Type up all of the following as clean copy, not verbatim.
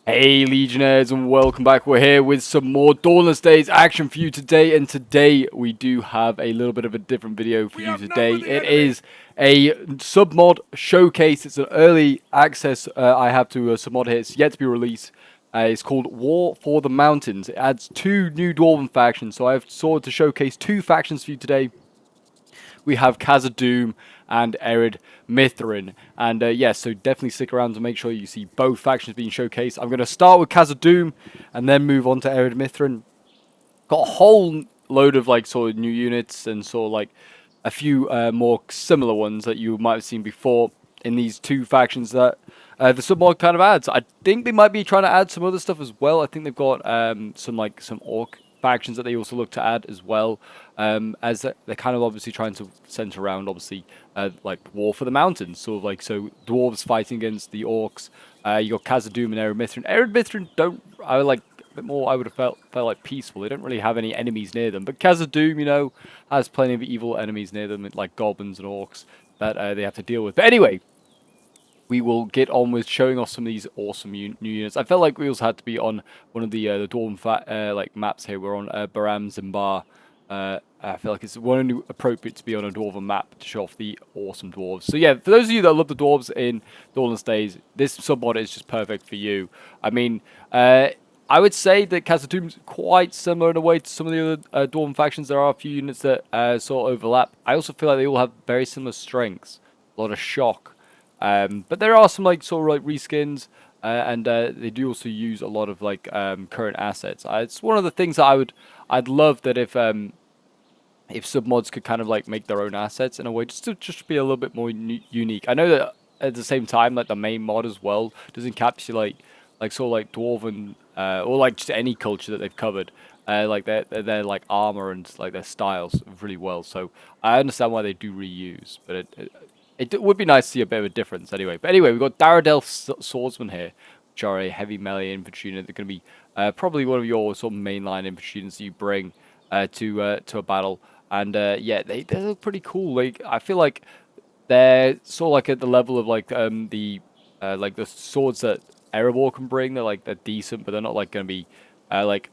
Hey Legionnaires, and welcome back. We're here with some more Dawnless Days action for you today, and today we do have a little bit of a different video for you today. It is a submod showcase. It's an early access I have to a submod here. It's yet to be released. It's called War for the Mountains. It adds 2 new Dwarven factions, so I've sought to showcase 2 factions for you today. We have Kazadooves and Arid Mythren. And yes, so definitely stick around to make sure you see both factions being showcased. I'm going to start with Kazadooves and then move on to Arid Mythren. Got a whole load of like sort of new units and sort of like a few more similar ones that you might have seen before in these 2 factions that the submod kind of adds. I think they might be trying to add some other stuff as well. I think they've got some orc factions that they also look to add as well, as they're kind of obviously trying to center around obviously like War for the Mountains, sort of like so dwarves fighting against the orcs. You got Kazadooves and Arid Mythren. Arid Mythren don't I like a bit more. I would have felt like peaceful. They don't really have any enemies near them, but Kazadooves, you know, has plenty of evil enemies near them, like goblins and orcs that they have to deal with. But anyway, we will get on with showing off some of these awesome new units. I felt like we also had to be on one of the Dwarven like maps here. We're on Baram Zimbar. I feel like it's only appropriate to be on a Dwarven map to show off the awesome dwarves. So yeah, for those of you that love the dwarves in Dawnless Days, this submod is just perfect for you. I mean, I would say that Kazadooves is quite similar in a way to some of the other Dwarven factions. There are a few units that sort of overlap. I also feel like they all have very similar strengths. A lot of shock. But there are some like sort of like reskins, and they do also use a lot of like current assets. It's one of the things that I'd love that if submods could kind of like make their own assets in a way, just to be a little bit more unique. I know that at the same time, like the main mod as well does encapsulate like sort of like dwarven or like just any culture that they've covered. Like their like armor and like their styles really well. So I understand why they do reuse, but it would be nice to see a bit of a difference anyway. But anyway, we've got Daredevil Swordsmen here, which are a heavy melee infantry unit. They're going to be probably one of your sort of mainline infantry units that you bring to a battle. And yeah, they look pretty cool. Like I feel like they're sort of like at the level of like the swords that Erebor can bring. They're decent, but they're not like going to be like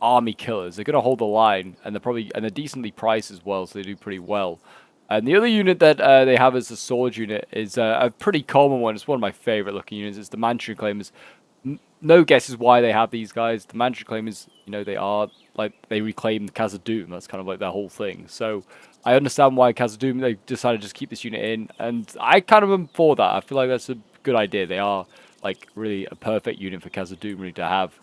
army killers. They're going to hold the line, and they're decently priced as well, so they do pretty well. And the other unit that they have as a sword unit is a pretty common one. It's one of my favorite looking units. It's the Mythren Claimers. No guesses why they have these guys. The Mythren Claimers, you know, they reclaim the Kazadooves. That's kind of like their whole thing. So I understand why Kazadooves, they decided to just keep this unit in, and I kind of am for that. I feel like that's a good idea. They are like really a perfect unit for Kazadooves really to have.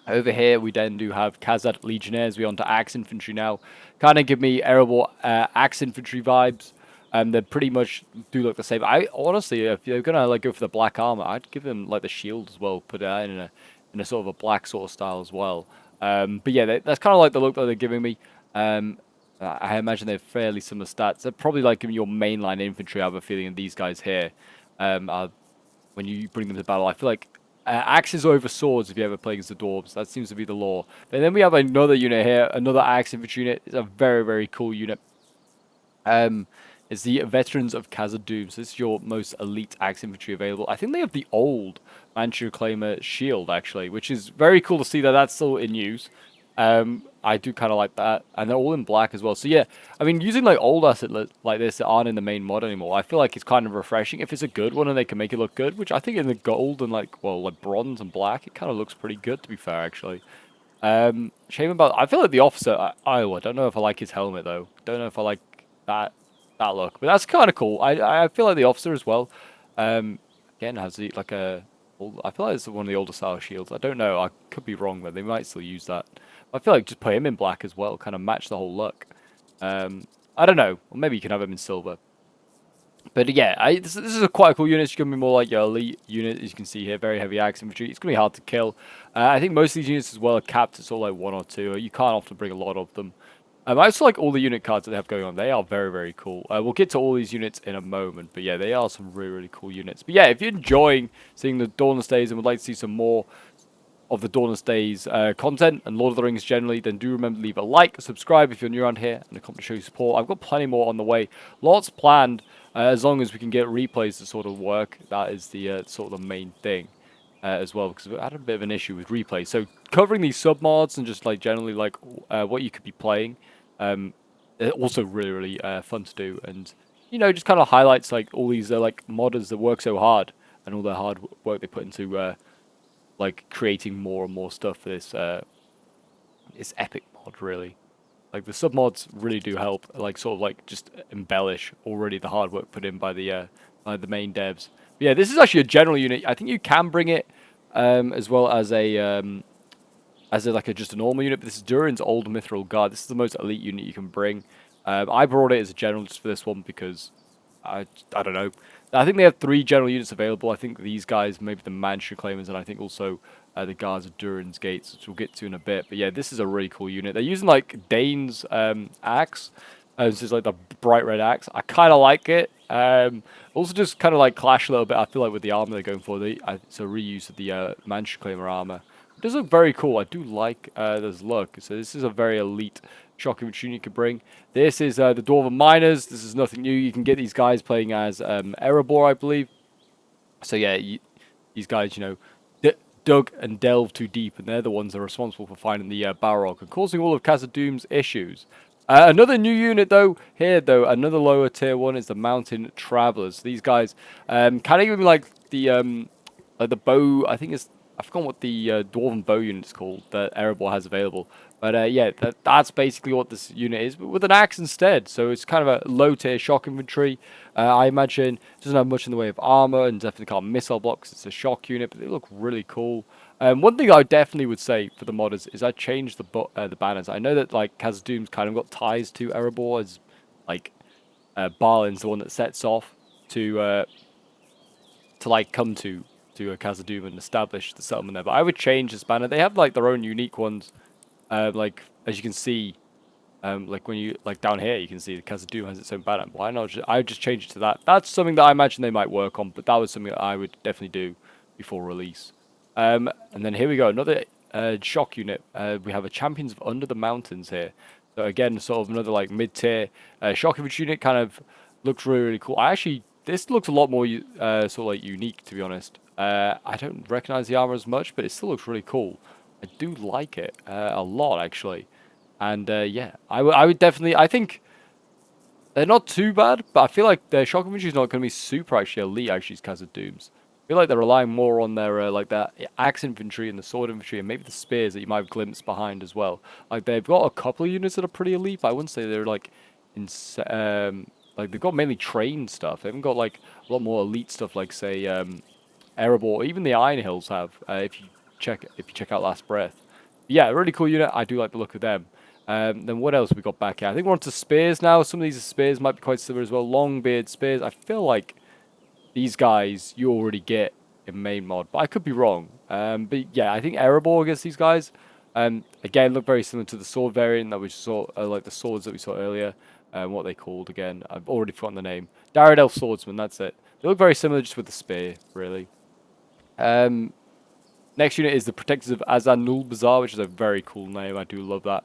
Over here, we then do have Khazad Legionnaires. We're on to Axe Infantry now. Kind of give me Erebor Axe Infantry vibes. They pretty much do look the same. I honestly, if you're gonna like go for the black armor, I'd give them like the shield as well. Put it in a sort of a black sort of style as well. But yeah, that's kind of like the look that they're giving me. I imagine they're fairly similar stats. They're probably like giving your mainline infantry. I have a feeling of these guys here. When you bring them to battle, I feel like axes over swords if you ever play against the dwarves. That seems to be the law. And then we have another unit here, another axe infantry unit. It's a very, very cool unit. It's the Veterans of Kazadooves. This is your most elite axe infantry available. I think they have the old Manchu Claimer shield, actually, which is very cool to see that that's still in use. I do kind of like that, and they're all in black as well. So yeah, I mean, using like old assets like this that aren't in the main mod anymore, I feel like it's kind of refreshing. If it's a good one and they can make it look good, which I think in the gold and like bronze and black, it kind of looks pretty good to be fair, actually. Shame about. I feel like the officer, I don't know if I like his helmet though. Don't know if I like that look, but that's kind of cool. I feel like the officer as well. Again, has like a. I feel like it's one of the older style shields. I don't know. I could be wrong, but they might still use that. I feel like just put him in black as well, kind of match the whole look. I don't know. Or maybe you can have him in silver. But yeah, this is a quite a cool unit. It's going to be more like your elite unit, as you can see here. Very heavy axe infantry. It's going to be hard to kill. I think most of these units as well are capped at sort of like 1 or 2. You can't often bring a lot of them. I also like all the unit cards that they have going on. They are very, very cool. We'll get to all these units in a moment. But yeah, they are some really, really cool units. But yeah, if you're enjoying seeing the Dawnless Days and would like to see some more of the Dawnless Days content and Lord of the Rings generally, then do remember to leave a like, subscribe if you're new around here, and a comment to show your support. I've got plenty more on the way. Lots planned, as long as we can get replays to sort of work. That is the sort of the main thing. as well, because I had a bit of an issue with replay. So covering these submods and just like generally like what you could be playing, also really fun to do, and you know just kind of highlights like all these like modders that work so hard and all their hard work they put into like creating more and more stuff for this epic mod really. Like the submods really do help, like sort of like just embellish already the hard work put in by the main devs. But yeah, this is actually a general unit. I think you can bring it as well as a, like a just a normal unit. But this is Durin's old Mithril Guard. This is the most elite unit you can bring. I brought it as a general just for this one because I don't know. I think they have 3 general units available. I think these guys, maybe the Mansion Claimers, and I think also the Guards of Durin's Gates, which we'll get to in a bit. But yeah, this is a really cool unit. They're using like Dane's axe. This is like the bright red axe. I kind of like it. Also just kind of like clash a little bit. I feel like with the armor they're going for, it's a reuse of the Mansion Claimer armor. It does look very cool. I do like this look. So this is a very elite shocking which you could bring. This is the Dwarven Miners. This is nothing new. You can get these guys playing as Erebor, I believe. So yeah, these guys, you know, dug and delved too deep, and they're the ones that are responsible for finding the Balrog and causing all of Kazadooves' issues. Another new unit though, another lower tier one is the Mountain Travelers. These guys kind of give me like the bow. I think it's I forgot what the Dwarven bow unit is called that Erebor has available. But yeah, that's basically what this unit is, but with an axe instead. So it's kind of a low tier shock infantry. I imagine it doesn't have much in the way of armor and definitely can't missile blocks. It's a shock unit, but they look really cool. One thing I definitely would say for the modders is I changed the banners. I know that like Kazadooves kind of got ties to Erebor, as like Balin's the one that sets off to like come to a Kazadoom and establish the settlement there. But I would change this banner. They have like their own unique ones. Like as you can see, like when you like down here, you can see the Kazadoom has its own banner. Why not? I would just change it to that. That's something that I imagine they might work on, but that was something that I would definitely do before release. And then here we go, another shock unit. We have a Champions of Under the Mountains here. So again, sort of another like mid-tier shock infantry unit. Kind of looks really cool. This looks a lot more sort of like unique, to be honest. I don't recognize the armor as much, but it still looks really cool. I do like it a lot, actually. And yeah, I would definitely. I think they're not too bad, but I feel like their shock infantry is not going to be super actually elite. Actually, Kazadooves. I feel like they're relying more on their like that axe infantry and the sword infantry, and maybe the spears that you might have glimpsed behind as well. Like they've got a couple of units that are pretty elite, but I wouldn't say they're like like they've got mainly trained stuff. They haven't got like a lot more elite stuff like say Erebor, even the Iron Hills have. If you check out Last Breath, yeah, really cool unit. I do like the look of them. Then what else we got back here? I think we're on to spears now. Some of these spears might be quite similar as well. Longbeard spears. I feel like these guys you already get in main mod, but I could be wrong. But yeah, I think Erebor against these guys. Again, look very similar to the sword variant that we saw, like the swords that we saw earlier. What they called again? I've already forgotten the name. Daredel Swordsman. That's it. They look very similar, just with the spear, really. Next unit is the Protectors of Azanul Bazaar, which is a very cool name. I do love that.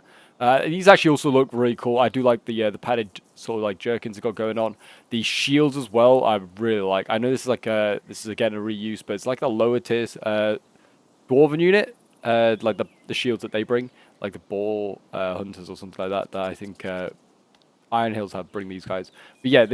These actually also look really cool. I do like the padded sort of like jerkins they've got going on. The shields as well, I really like. I know this is like this is again a reuse, but it's like the lower tier Dwarven unit. Like the shields that they bring, like the Boar Hunters or something like that. That I think Iron Hills have bring these guys. But yeah,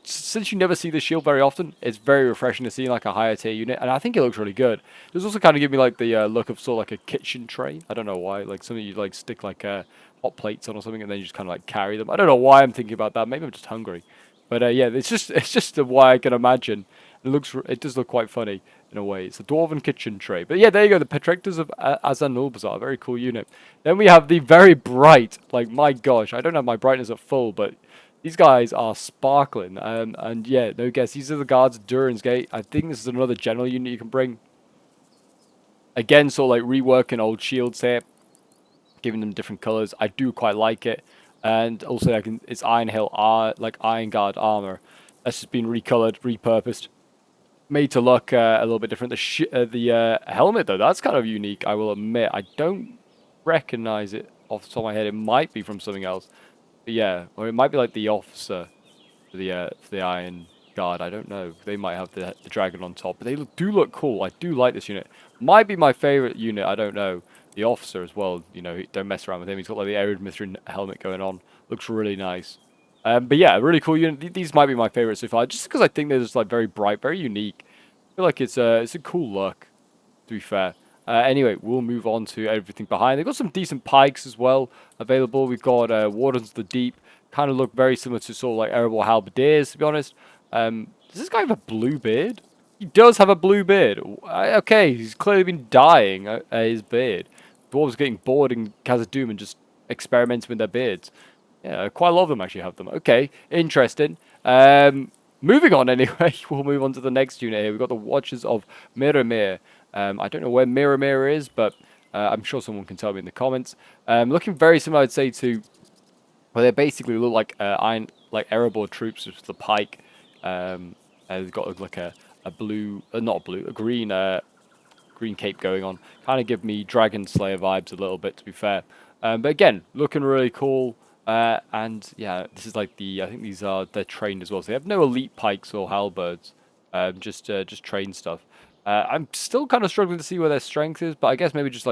since you never see the shield very often, it's very refreshing to see like a higher tier unit, and I think it looks really good. Does also kind of give me like the look of sort of like a kitchen tray. I don't know why, like something you like stick like hot plates on or something, and then you just kind of like carry them. I don't know why I'm thinking about that. Maybe I'm just hungry. But yeah, it's just why I can imagine. It does look quite funny in a way. It's a Dwarven kitchen tray. But yeah, there you go. The Protectors of Azanul Bazaar. Very cool unit. Then we have the very bright, like my gosh, I don't have my brightness at full, but these guys are sparkling. And yeah, no guess. These are the Guards of Durin's Gate. I think this is another general unit you can bring. Again, sort of like reworking old shields here, giving them different colors. I do quite like it. And also, it's Iron Hill, like Iron Guard armor. That's just been recolored, repurposed, made to look a little bit different. The helmet, though, that's kind of unique, I will admit. I don't recognize it off the top of my head. It might be from something else. But yeah, or it might be like the officer for the Iron guard. I don't know. They might have the dragon on top, but they do look cool. I do like this unit. Might be my favorite unit. I don't know. The officer as well. You know, don't mess around with him. He's got like the Arid Mythren helmet going on. Looks really nice. But yeah, really cool unit. These might be my favorite so far, just because I think they're just like very bright, very unique. I feel like it's a cool look, to be fair. Anyway, we'll move on to everything behind. They've got some decent pikes as well available. We've got Wardens of the Deep. Kind of look very similar to sort of like Erebor Halberdiers, to be honest. Does this guy have a blue beard? He does have a blue beard. Okay, he's clearly been dyeing his beard. Dwarves getting bored in Kazadooves and just experimenting with their beards. Yeah, quite a lot of them actually have them. Okay, interesting. Moving on anyway, we'll move on to the next unit here. We've got the Watchers of Miramir. I don't know where Miramir is, but I'm sure someone can tell me in the comments. Looking very similar, I'd say, to... Well, they basically look like Erebor troops with the pike. They've got like a blue, not a blue, a green cape going on. Kind of give me Dragon Slayer vibes a little bit, to be fair. But again, looking really cool. And yeah, this is like I think they're trained as well. So they have no elite pikes or halberds. Just trained stuff. I'm still kind of struggling to see where their strength is, but I guess maybe just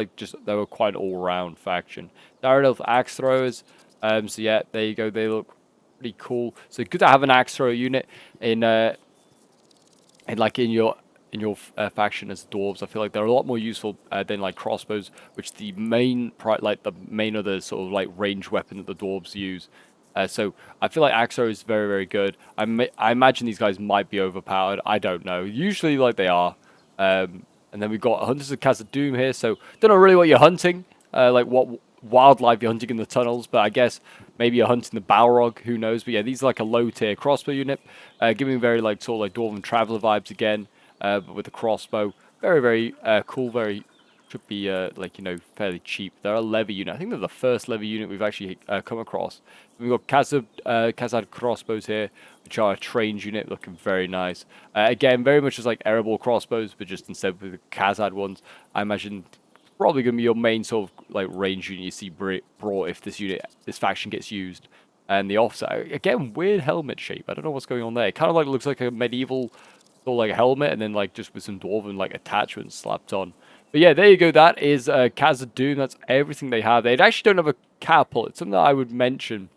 they were quite an all-round faction. Daredevil axe throwers. So yeah, there you go. They look pretty cool. So good to have an axe thrower unit in your faction as dwarves. I feel like they're a lot more useful than like crossbows, which the main other sort of like range weapon that the dwarves use. So I feel like axe thrower is very, very good. I imagine these guys might be overpowered. I don't know. Usually like they are. And then we've got Hunters of Kazadooves here. So don't know really what you're hunting. Like what wildlife you're hunting in the tunnels, but I guess maybe you're hunting the Balrog, who knows. But yeah, these are like a low tier crossbow unit, giving very like sort of like Dwarven Traveler vibes again, but with the crossbow. Very, very cool, should be like, you know, fairly cheap. They're a leather unit. I think they're the first leather unit we've actually come across. We've got Kazad crossbows here, which are a trained unit, looking very nice. Again, very much just like Erebor crossbows, but just instead with the Kazad ones. I imagine probably going to be your main sort of like range unit you see brought if this faction gets used. And the officer, again, weird helmet shape. I don't know what's going on there. It kind of like looks like a medieval sort of like a helmet, and then like just with some dwarven like attachments slapped on. But yeah, there you go. That is Kazadooves. That's everything they have. They actually don't have a catapult. It's something that I would mention,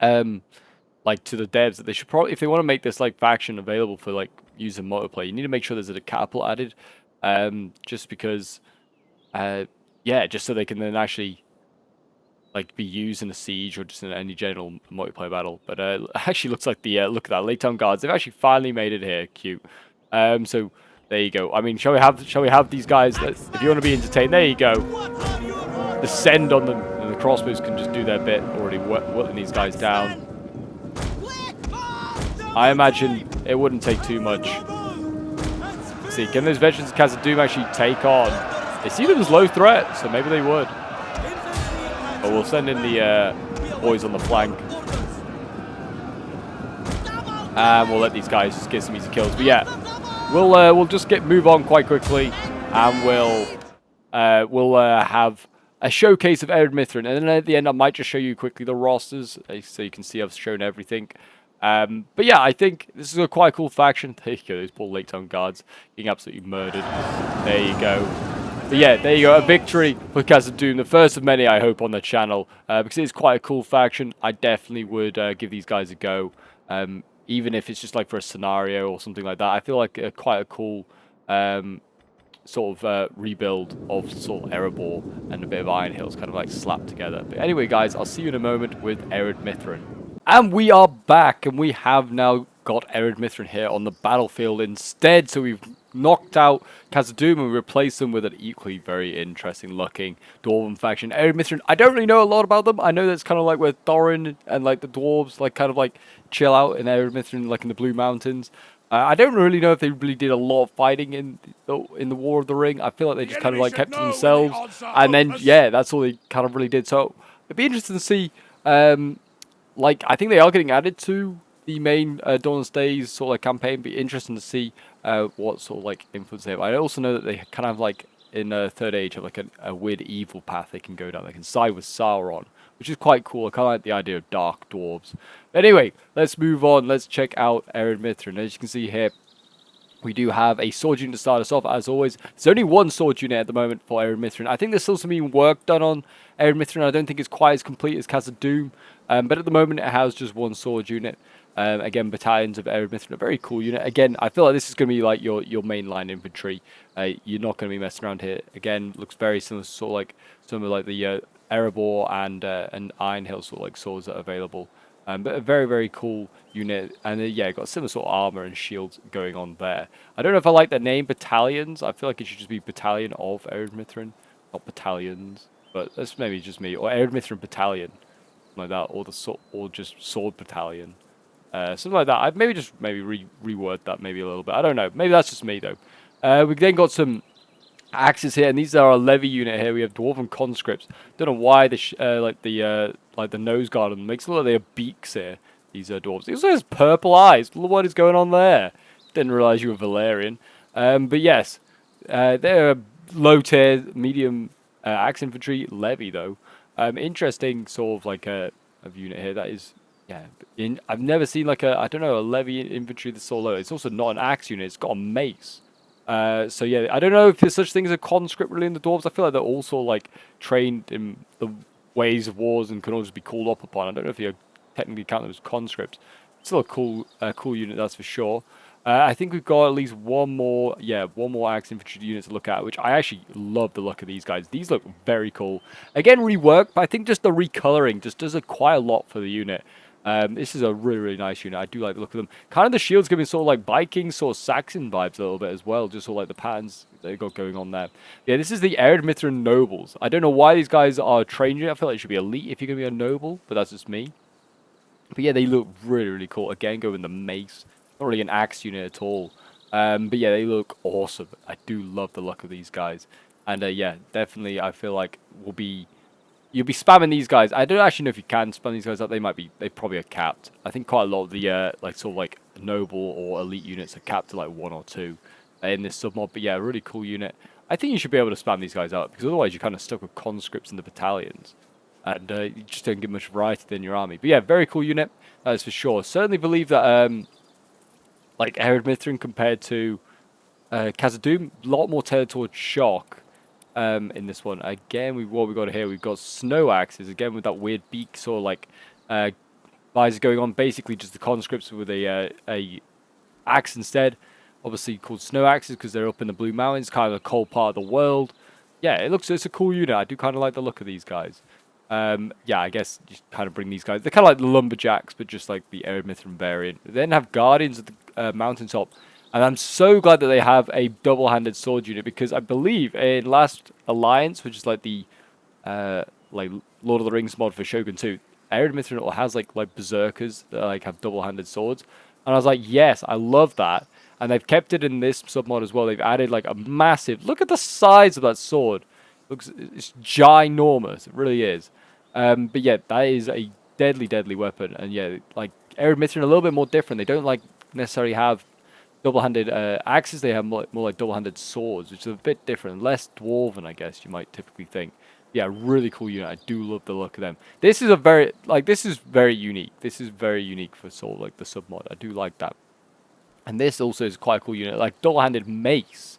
like to the devs, that they should probably, if they want to make this like faction available for like using multiplayer, you need to make sure there's a catapult added, just because. Yeah, just so they can then actually like be used in a siege or just in any general multiplayer battle. But actually looks like the look at that, Late Town Guards. They've actually finally made it here. Cute. So there you go. I mean, shall we have these guys? If you want to be entertained, there you go. Descend on them, and the crossbows can just do their bit. Already whittling these guys down. I imagine it wouldn't take too much. Let's see, can those veterans of Kazadooves actually take on? They see them as low threat, so maybe they would. But we'll send in the boys on the flank. And we'll let these guys just get some easy kills. But yeah, we'll just move on quite quickly, and we'll have a showcase of Arid Mythren, and then at the end I might just show you quickly the rosters, so you can see I've shown everything. But yeah, I think this is a quite cool faction. There you go, those poor Lake Town Guards getting absolutely murdered. There you go. But yeah, there you go, a victory for Kazadooves, the first of many, I hope, on the channel, because it is quite a cool faction. I definitely would give these guys a go, even if it's just like for a scenario or something like that. I feel like quite a cool sort of rebuild of sort of Erebor and a bit of Iron Hills kind of like slapped together. But anyway, guys, I'll see you in a moment with Arid Mythren. And we are back, and we have now got Arid Mythren here on the battlefield instead. So we've knocked out Kazadooves and replaced them with an equally very interesting looking Dwarven faction. Arid Mythren, I don't really know a lot about them. I know that's kind of like where Thorin and like the dwarves like kind of like chill out in Arid Mythren, like in the Blue Mountains. I don't really know if they really did a lot of fighting in the War of the Ring. I feel like they just kind of like kept to themselves, and then yeah, that's all they kind of really did. So it'd be interesting to see. Like, I think they are getting added to the main Dawnless Days sort of like campaign. Be interesting to see what sort of like influence they have. I also know that they kind of like in Third Age have like a weird evil path they can go down. They can side with Sauron, which is quite cool. I kind of like the idea of dark dwarves. But anyway, let's move on. Let's check out Arid Mythren. As you can see here, we do have a sword unit to start us off, as always. There's only one sword unit at the moment for Arid Mythren. I think there's still some work done on Arid Mythren. I don't think it's quite as complete as Kazadooves, but at the moment it has just one sword unit. Again, battalions of Arid Mythren, a very cool unit. Again, I feel like this is going to be like your mainline infantry. You're not going to be messing around here. Again, looks very similar to sort of like some of like the Erebor and Iron Hill sort of like swords that are available. But a very, very cool unit. And yeah, got similar sort of armor and shields going on there. I don't know if I like the name battalions. I feel like it should just be battalion of Arid Mythren, not battalions. But that's maybe just me. Or Arid Mythren battalion, like that, or just sword battalion. Something like that. I'd maybe just reword that maybe a little bit. I don't know. Maybe that's just me though. We then got some axes here, and these are our levy unit here. We have Dwarven conscripts. Don't know why the like the nose guard on them makes it look like they have beaks here. These are dwarves. He also has purple eyes. What is going on there? Didn't realize you were Valerian. But yes, they're a low tier, medium axe infantry levy though. Interesting sort of like a unit here. That is. Yeah, I've never seen like a levy infantry that's so low. It's also not an axe unit. It's got a mace. So yeah, I don't know if there's such thing as a conscript really in the dwarves. I feel like they're also like trained in the ways of wars and can all just be called up upon. I don't know if you technically count them as conscripts. Still a cool unit, that's for sure. I think we've got at least one more axe infantry unit to look at, which I actually love the look of these guys. These look very cool. Again, reworked, but I think just the recoloring just does quite a lot for the unit. This is a really, really nice unit. I do like the look of them. Kind of the shields give me sort of like Viking, sort of Saxon vibes a little bit as well. Just sort of like the patterns they've got going on there. Yeah, this is the Arid Mythren nobles. I don't know why these guys are trained yet. I feel like it should be elite if you're going to be a noble, but that's just me. But yeah, they look really, really cool. Again, go in the mace. Not really an axe unit at all. But yeah, they look awesome. I do love the look of these guys. And yeah, definitely I feel like you'll be spamming these guys. I don't actually know if you can spam these guys up. They probably are capped. I think quite a lot of the like sort of like noble or elite units are capped to like 1 or 2 in this submod. But yeah, really cool unit. I think you should be able to spam these guys up because otherwise you're kind of stuck with conscripts in the battalions. And you just don't get much variety in your army. But yeah, very cool unit. That is for sure. Certainly believe that like Arid Mythren compared to Kazadooves, a lot more tailored towards shock. In this one again, what we got here, we've got snow axes again with that weird beak sort of like visor going on. Basically, just the conscripts with a axe instead. Obviously called snow axes because they're up in the Blue Mountains, kind of a cold part of the world. Yeah, it's a cool unit. I do kind of like the look of these guys. Yeah, I guess just kind of bring these guys. They're kind of like the lumberjacks, but just like the Arid Mythren variant. They then have guardians at the mountaintop. And I'm so glad that they have a double-handed sword unit because I believe in Last Alliance, which is like the like Lord of the Rings mod for Shogun 2, Arid Mythren has like berserkers that like have double-handed swords, and I was like, yes, I love that. And they've kept it in this submod as well. They've added like a massive. Look at the size of that sword. It's ginormous. It really is. But yeah, that is a deadly, deadly weapon. And yeah, like Arid Mythren a little bit more different. They don't like necessarily have double-handed axes. They have more like double-handed swords, which is a bit different, less dwarven, I guess you might typically think. Yeah, really cool unit. I do love the look of them. This is this is very unique. This is very unique for sort of like the submod. I do like that. And this also is quite a cool unit, like double-handed mace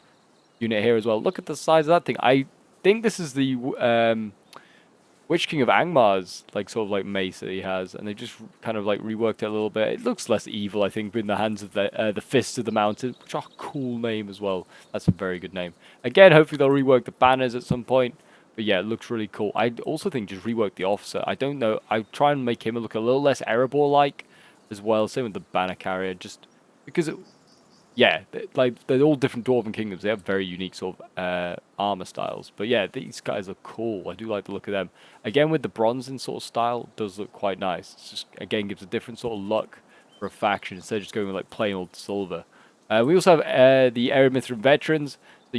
unit here as well. Look at the size of that thing. I think this is the Witch King of Angmar's like sort of like mace that he has, and they just kind of like reworked it a little bit. It looks less evil, I think, in the hands of the Fists of the Mountain, which are a cool name as well. That's a very good name. Again, hopefully they'll rework the banners at some point. But yeah, it looks really cool. I also think just rework the officer. I don't know. I try and make him look a little less Erebor-like as well. Same with the banner carrier, just because yeah, they're all different Dwarven kingdoms. They have very unique sort of armor styles. But yeah, these guys are cool. I do like the look of them. Again, with the bronzing sort of style, does look quite nice. It's just, again, gives a different sort of look for a faction instead of just going with like plain old silver. We also have the Arid Mythren veterans. So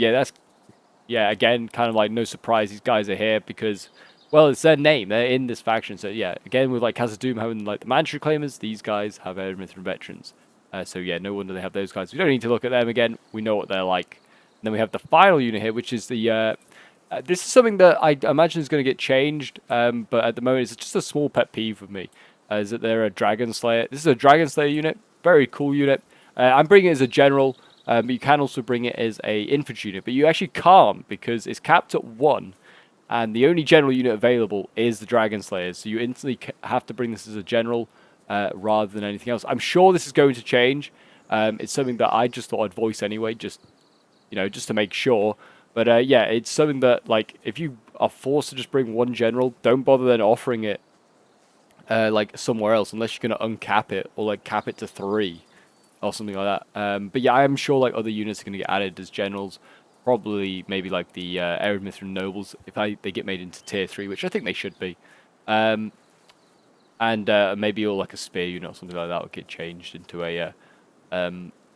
yeah, again, kind of like no surprise these guys are here because, well, it's their name. They're in this faction. So yeah, again, with like Kazadooves having like the Mandatory Claimers, these guys have Arid Mythren veterans. So yeah, no wonder they have those guys. We don't need to look at them again. We know what they're like. And then we have the final unit here, which is the This is something that I imagine is going to get changed, but at the moment it's just a small pet peeve with me. Is that they're a Dragon Slayer. This is a Dragon Slayer unit, very cool unit. I'm bringing it as a general, but you can also bring it as a infantry unit, but you actually can't because it's capped at 1, and the only general unit available is the Dragon Slayers, so you instantly have to bring this as a general rather than anything else. I'm sure this is going to change. It's something that I just thought I'd voice anyway, just just to make sure. But yeah, it's something that, like, if you are forced to just bring one general, don't bother then offering it like somewhere else unless you're gonna uncap it or like cap it to 3 or something like that. But yeah, I am sure like other units are gonna get added as generals. Probably maybe like the Arid Mythren nobles if they get made into tier 3, which I think they should be. And maybe all like a spear unit or something like that would get changed into a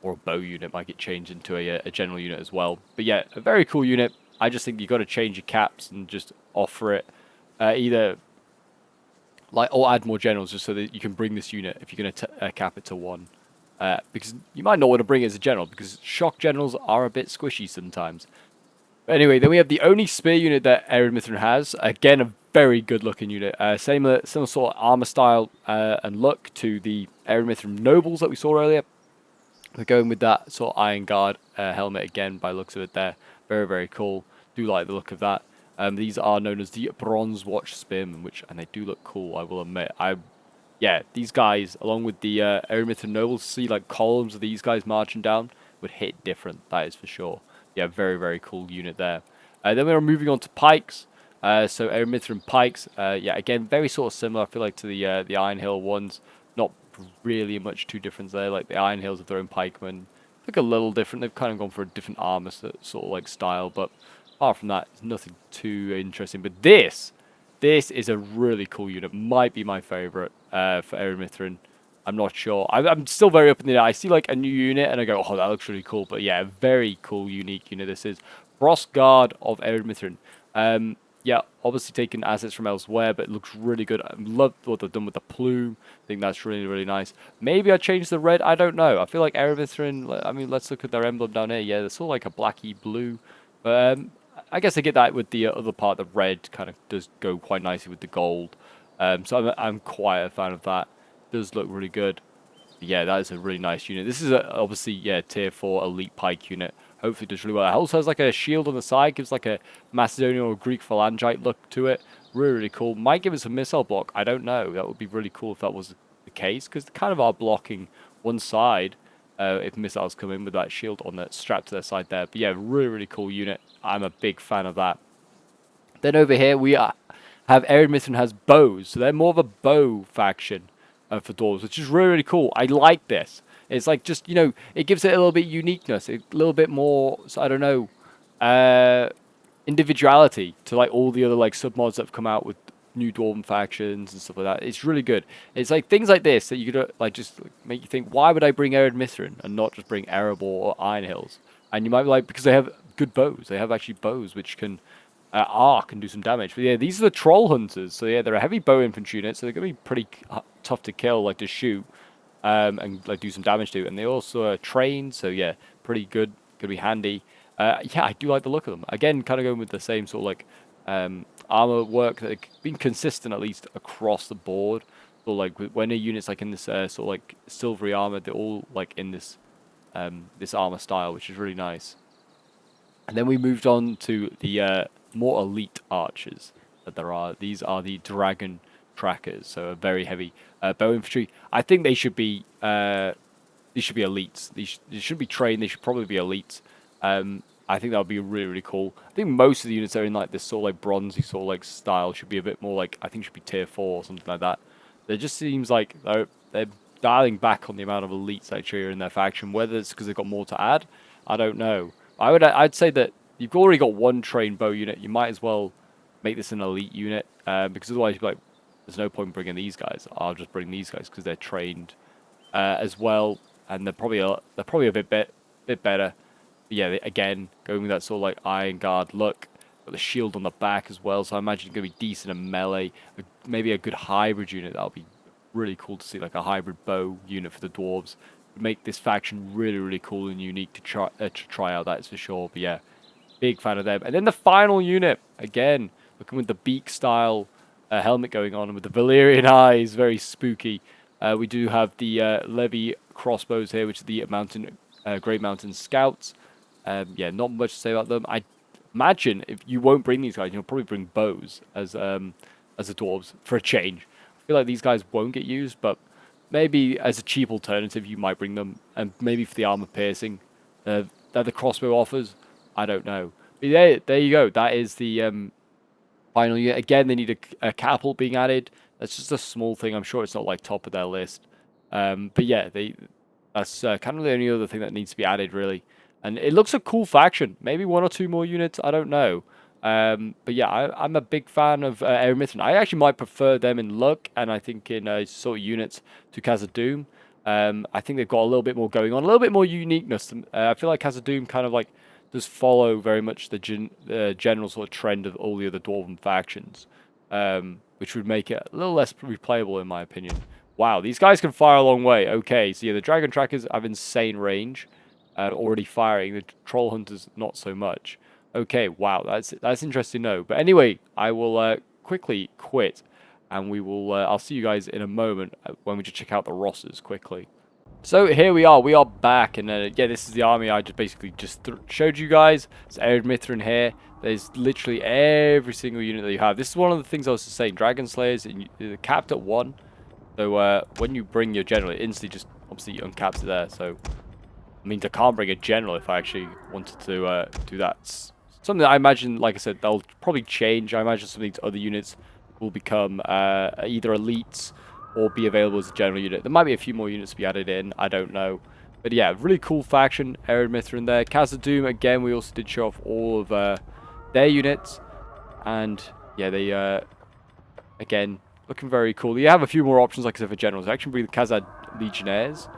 or a bow unit might get changed into a general unit as well. But yeah, a very cool unit. I just think you got to change your caps and just offer it either like or add more generals just so that you can bring this unit if you're going to cap it to 1. Because you might not want to bring it as a general because shock generals are a bit squishy sometimes. But anyway, then we have the only spear unit that Arid Mythren has. Again, a very good looking unit. Similar sort of armor style and look to the Arid Mythren nobles that we saw earlier. We're going with that sort of Iron Guard helmet again by looks of it there. Very, very cool. Do like the look of that. These are known as the Bronze Watch Spearmen, and they do look cool, I will admit. Yeah, these guys, along with the Arid Mythren nobles, see like columns of these guys marching down, would hit different, that is for sure. Yeah, very, very cool unit there. Then we're moving on to pikes. So Arid Mythren pikes, yeah, again, very sort of similar, I feel like, to the Iron Hill ones. Not really much too difference there. Like the Iron Hills have their own pikemen. Look a little different. They've kind of gone for a different armor sort of like style, but apart from that, it's nothing too interesting. But this is a really cool unit. Might be my favorite for Arid Mythren. I'm not sure. I'm still very up in the air. I see like a new unit and I go, oh, that looks really cool. But yeah, a very cool, unique unit. This is Frost Guard of Arid Mythren. Yeah, obviously taking assets from elsewhere, but it looks really good. I love what they've done with the plume. I think that's really, really nice. Maybe I change the red. I don't know. I feel like Arid Mythren, I mean, let's look at their emblem down here. Yeah, they're sort of like a blacky blue. But I guess I get that with the other part. The red kind of does go quite nicely with the gold. So I'm quite a fan of that. Does look really good. But yeah, that is a really nice unit. This is obviously, yeah, tier 4 elite pike unit. Hopefully does really well. It also has like a shield on the side, gives like a Macedonian or Greek phalangite look to it. Really, really cool. Might give us a missile block. I don't know. That would be really cool if that was the case, because they kind of are blocking one side if missiles come in with that shield on that strapped to their side there. But yeah, really, really cool unit. I'm a big fan of that. Then over here we have Arid Mythren has bows, so they're more of a bow faction for dwarves, which is really, really cool. I like this. It's like just, it gives it a little bit uniqueness, a little bit more, I don't know, individuality to like all the other like submods that have come out with new Dwarven factions and stuff like that. It's really good. It's like things like this that you could like just make you think, why would I bring Arid Mythren and not just bring Erebor or Iron Hills? And you might be like, because they have good bows. They have actually bows which can arc and do some damage. But yeah, these are the Troll Hunters. So yeah, they're a heavy bow infantry unit, so they're going to be pretty tough to kill, like to shoot. And like do some damage to, and they also are trained, so yeah, pretty good, gonna be handy. Yeah, I do like the look of them. Again, kind of going with the same sort of like armor work that been consistent at least across the board. So like when a unit's like in this sort of like silvery armor, they're all like in this this armor style, which is really nice. And then we moved on to the more elite archers that there are. These are the Dragon Trackers, so a very heavy bow infantry. I think they should be elites. These shouldn't be trained. They should probably be elites. I think that would be really, really cool. I think most of the units that are in like this sort of like bronzy sort of like style should be a bit more like, I think should be tier 4 or something like that. It just seems like they're dialing back on the amount of elites actually are in their faction. Whether it's because they've got more to add, I don't know. I'd say that you've already got one trained bow unit. You might as well make this an elite unit because otherwise you'd be like, there's no point bringing these guys. I'll just bring these guys because they're trained as well, and they're probably a bit better. But yeah, again, going with that sort of like Iron Guard look, got the shield on the back as well. So I imagine it's gonna be decent in melee. Maybe a good hybrid unit. That'll be really cool to see, like a hybrid bow unit for the dwarves. Would make this faction really, really cool and unique to try out. That is for sure. But yeah, Big fan of them. And then the final unit, again, looking with the beak style helmet going on, and with the Valyrian eyes, very spooky. We do have the Levy crossbows here, which are the Great Mountain Scouts. Yeah, not much to say about them. I imagine if you won't bring these guys, you'll probably bring bows as the dwarves for a change. I feel like these guys won't get used, but maybe as a cheap alternative, you might bring them, and maybe for the armor piercing that the crossbow offers. I don't know. But there you go. That is the final unit. Again, they need a catapult being added. That's just a small thing. I'm sure it's not like top of their list. But yeah, that's kind of the only other thing that needs to be added, really. And it looks a cool faction. Maybe 1 or 2 more units. I don't know. But yeah, I'm a big fan of Arid Mythren. I actually might prefer them in luck, and I think in sort of units to Kazadooves. I think they've got a little bit more going on, a little bit more uniqueness. I feel like Kazadooves kind of like does follow very much the general sort of trend of all the other Dwarven factions, which would make it a little less replayable in my opinion. Wow, these guys can fire a long way. Okay, so yeah, the Dragon Trackers have insane range, already firing. The Troll Hunters not so much. Okay, wow, that's interesting to know. But anyway, I will quickly quit, and we will. I'll see you guys in a moment when we just check out the rosters quickly. So here we are back, and yeah, this is the army I basically showed you guys. It's Arid Mythren here. There's literally every single unit that you have. This is one of the things I was just saying. Dragon Slayers, they're capped at 1. So when you bring your general, it instantly just obviously uncaps it there. So I mean, I can't bring a general if I actually wanted to do that. Something that I imagine, like I said, they'll probably change. I imagine some of these other units will become either elites or be available as a general unit. There might be a few more units to be added in. I don't know. But yeah, really cool faction. Arid Mythren there. Kazadooves, again, we also did show off all of their units. And yeah, they, again, looking very cool. You have a few more options, like I said, for generals. I actually bring the Khazad Legionnaires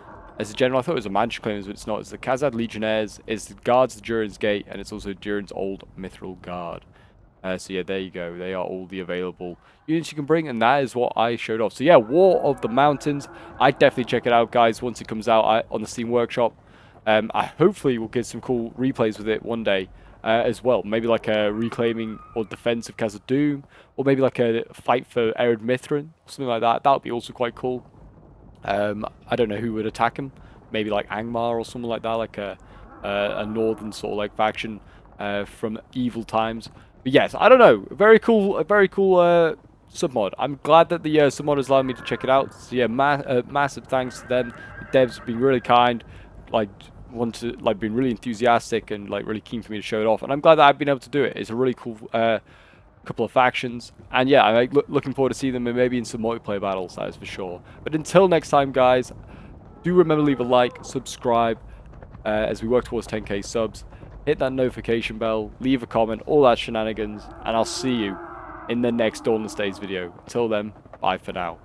as a general. I thought it was a magic claimers, but it's not. It's the Khazad Legionnaires. It's the guards the Durin's Gate, and it's also Durin's old Mithril Guard. So yeah, there you go. They are all the available units you can bring, and that is what I showed off. So yeah, War of the Mountains. I'd definitely check it out, guys, once it comes out on the Steam Workshop. I hopefully will get some cool replays with it one day as well. Maybe like a reclaiming or defense of Kazadooves, or maybe like a fight for Arid Mythren, or something like that. That would be also quite cool. I don't know who would attack him. Maybe like Angmar or something like that, like a northern sort of like faction from evil times. But yes, I don't know. Very cool submod. I'm glad that the submod has allowed me to check it out. So yeah, massive thanks to them. The devs have been really kind, like been really enthusiastic and like really keen for me to show it off. And I'm glad that I've been able to do it. It's a really cool couple of factions, and yeah, I'm looking forward to seeing them maybe in some multiplayer battles. That is for sure. But until next time, guys, do remember to leave a like, subscribe as we work towards 10k subs. Hit that notification bell, leave a comment, all that shenanigans, and I'll see you in the next Dawnless Days video. Until then, bye for now.